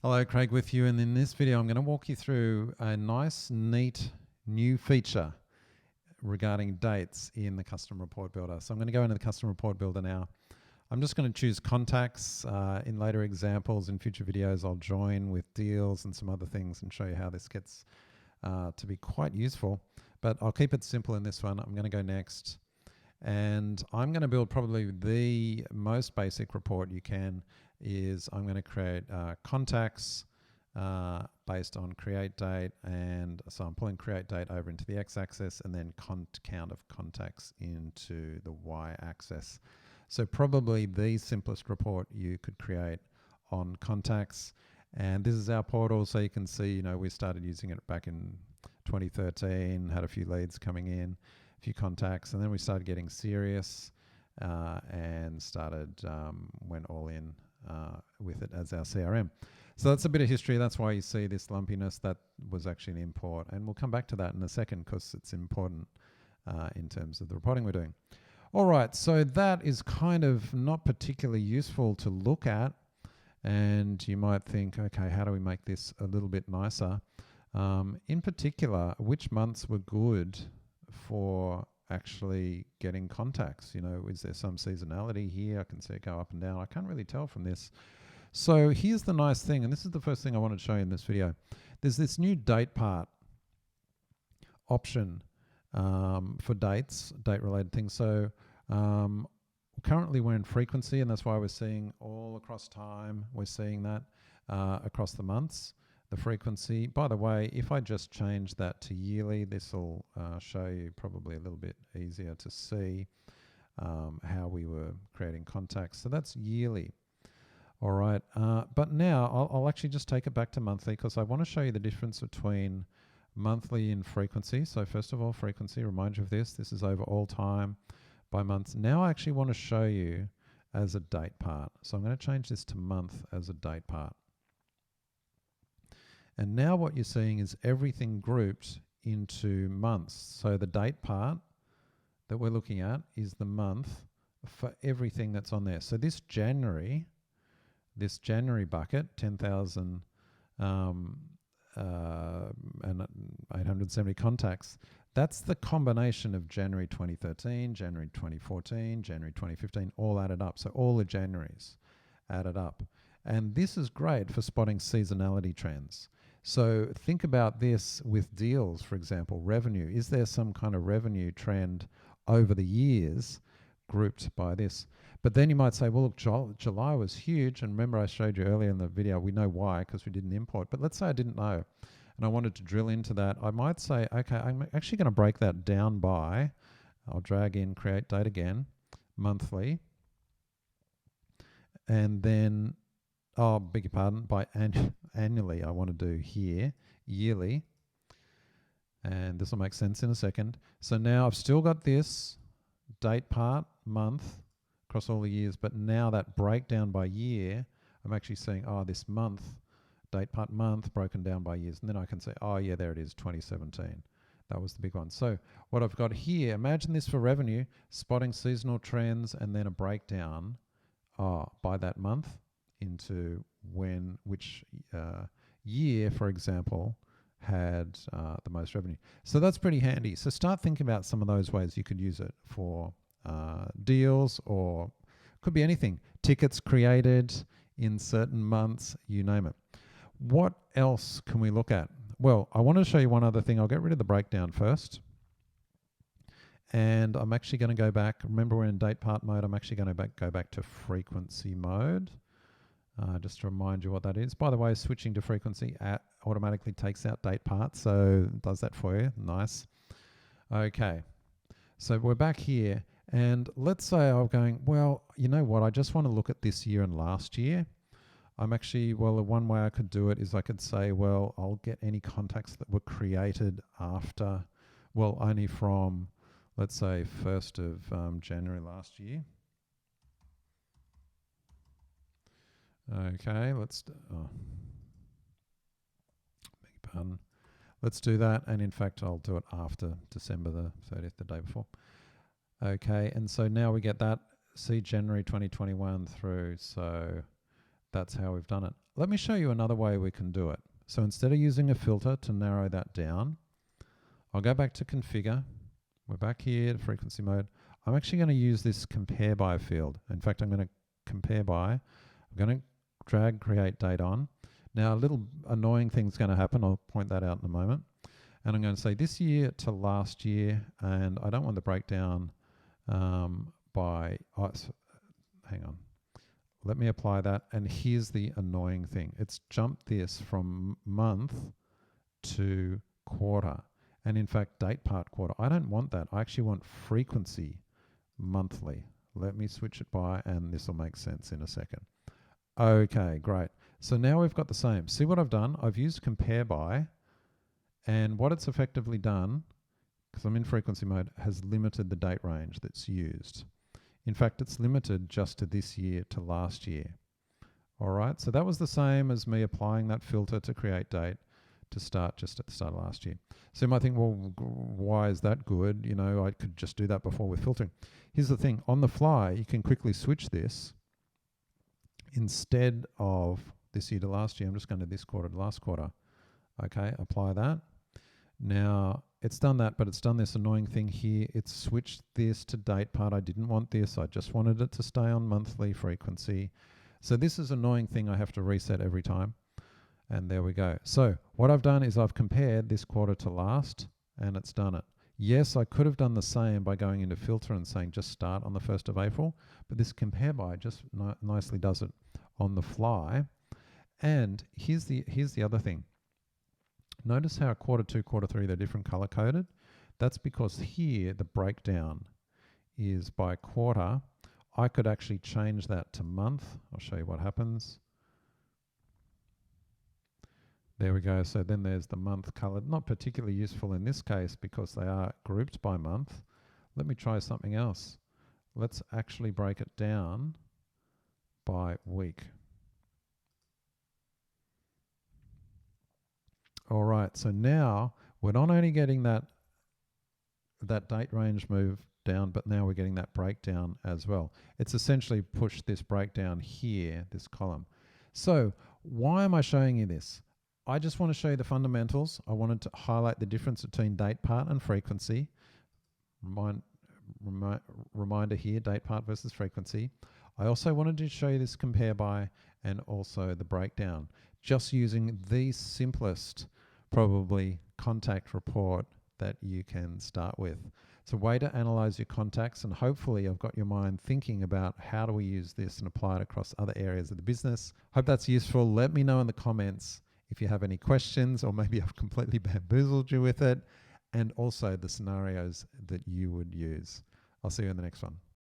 Hello, Craig with you, and in this video I'm going to walk you through a nice, neat new feature regarding dates in the Custom Report Builder. So I'm going to go into the Custom Report Builder now. I'm just going to choose contacts. In later examples, in future videos, I'll join with deals and some other things and show you how this gets to be quite useful. But I'll keep it simple in this one. I'm going to go next. And I'm going to build probably the most basic report you can. I'm going to create contacts based on create date, and so I'm pulling create date over into the x-axis and then count of contacts into the y-axis. So probably the simplest report you could create on contacts. And this is our portal, so you can see, we started using it back in 2013, had a few leads coming in, a few contacts, and then we started getting serious and went all in with it as our CRM. So that's a bit of history. That's why you see this lumpiness. That was actually an import, and we'll come back to that in a second because it's important in terms of the reporting we're doing. All right, so that is kind of not particularly useful to look at, and you might think, okay, how do we make this a little bit nicer? In particular, which months were good for actually getting contacts? Is there some seasonality here? I can see it go up and down. I can't really tell from this. So here's the nice thing, and this is the first thing I wanted to show you in this video. There's this new date part option for dates, date-related things. So currently we're in frequency, and that's why we're seeing all across time. We're seeing that across the months. The frequency. By the way, if I just change that to yearly, this will show you probably a little bit easier to see how we were creating contacts. So that's yearly. All right. But now I'll actually just take it back to monthly because I want to show you the difference between monthly and frequency. So first of all, frequency, remind you of this. This is over all time by months. Now I actually want to show you as a date part. So I'm going to change this to month as a date part. And now what you're seeing is everything grouped into months. So the date part that we're looking at is the month for everything that's on there. So this January bucket, 10,000 and 870 contacts, that's the combination of January 2013, January 2014, January 2015, all added up. So all the Januaries added up. And this is great for spotting seasonality trends. So think about this with deals, for example, revenue. Is there some kind of revenue trend over the years grouped by this? But then you might say, well, look, July was huge. And remember I showed you earlier in the video, we know why because we didn't import. But let's say I didn't know and I wanted to drill into that. I might say, okay, I'm actually going to break that down by, I'll drag in create date again, monthly. And then, beg your pardon, by annually, I want to do here, yearly. And this will make sense in a second. So now I've still got this date part, month, across all the years, but now that breakdown by year, I'm actually saying, this month, date part month, broken down by years. And then I can say, yeah, there it is, 2017. That was the big one. So what I've got here, imagine this for revenue, spotting seasonal trends, and then a breakdown by that month into which year, for example, had the most revenue. So that's pretty handy. So start thinking about some of those ways you could use it for deals, or could be anything. Tickets created in certain months, you name it. What else can we look at? Well, I want to show you one other thing. I'll get rid of the breakdown first. And I'm actually going to go back. Remember, we're in date part mode. I'm actually going to go back to frequency mode. Just to remind you what that is. By the way, switching to frequency automatically takes out date part, so it does that for you. Nice. Okay, so we're back here, and let's say I'm going, well, you know what, I just want to look at this year and last year. I'm actually, one way I could do it is I could say, well, I'll get any contacts that were created after, only from, let's say, 1st of January last year. Okay, let's do that, and in fact I'll do it after December the 30th, the day before. Okay, and so now we get that, see January 2021 through, so That's how we've done it. Let me show you another way we can do it. So instead of using a filter to narrow that down, I'll go back to configure. We're back here to frequency mode. I'm actually going to use this compare by field. In fact, I'm going to compare by. I'm going to drag create date on. Now, a little annoying thing's going to happen. I'll point that out in a moment. And I'm going to say this year to last year, and I don't want the breakdown by, hang on. Let me apply that. And here's the annoying thing. It's jumped this from month to quarter. And in fact, date part quarter. I don't want that. I actually want frequency monthly. Let me switch it by, and this will make sense in a second. Okay, great. So now we've got the same. See what I've done? I've used compare by, and what it's effectively done, because I'm in frequency mode, has limited the date range that's used. In fact, it's limited just to this year to last year. All right, so that was the same as me applying that filter to create date to start just at the start of last year. So you might think, well, why is that good? You know, I could just do that before with filtering. Here's the thing, on the fly, you can quickly switch this. Instead of this year to last year, I'm just going to this quarter to last quarter. Okay, apply that. Now, it's done that, but it's done this annoying thing here. It's switched this to date part. I didn't want this. I just wanted it to stay on monthly frequency. So this is an annoying thing I have to reset every time. And there we go. So what I've done is I've compared this quarter to last, and it's done it. Yes, I could have done the same by going into filter and saying just start on the 1st of April, but this compare by just nicely does it on the fly. And here's the other thing. Notice how quarter 2, quarter 3, they're different color coded. That's because here the breakdown is by quarter. I could actually change that to month. I'll show you what happens. There we go. So then there's the month colored. Not particularly useful in this case because they are grouped by month. Let me try something else. Let's actually break it down by week. All right, so now we're not only getting that date range move down, but now we're getting that breakdown as well. It's essentially pushed this breakdown here, this column. So why am I showing you this? I just want to show you the fundamentals. I wanted to highlight the difference between date part and frequency. Reminder here, date part versus frequency. I also wanted to show you this compare by and also the breakdown, just using the simplest probably contact report that you can start with. It's a way to analyze your contacts, and hopefully I've got your mind thinking about how do we use this and apply it across other areas of the business. Hope that's useful. Let me know in the comments if you have any questions, or maybe I've completely bamboozled you with it, and also the scenarios that you would use. I'll see you in the next one.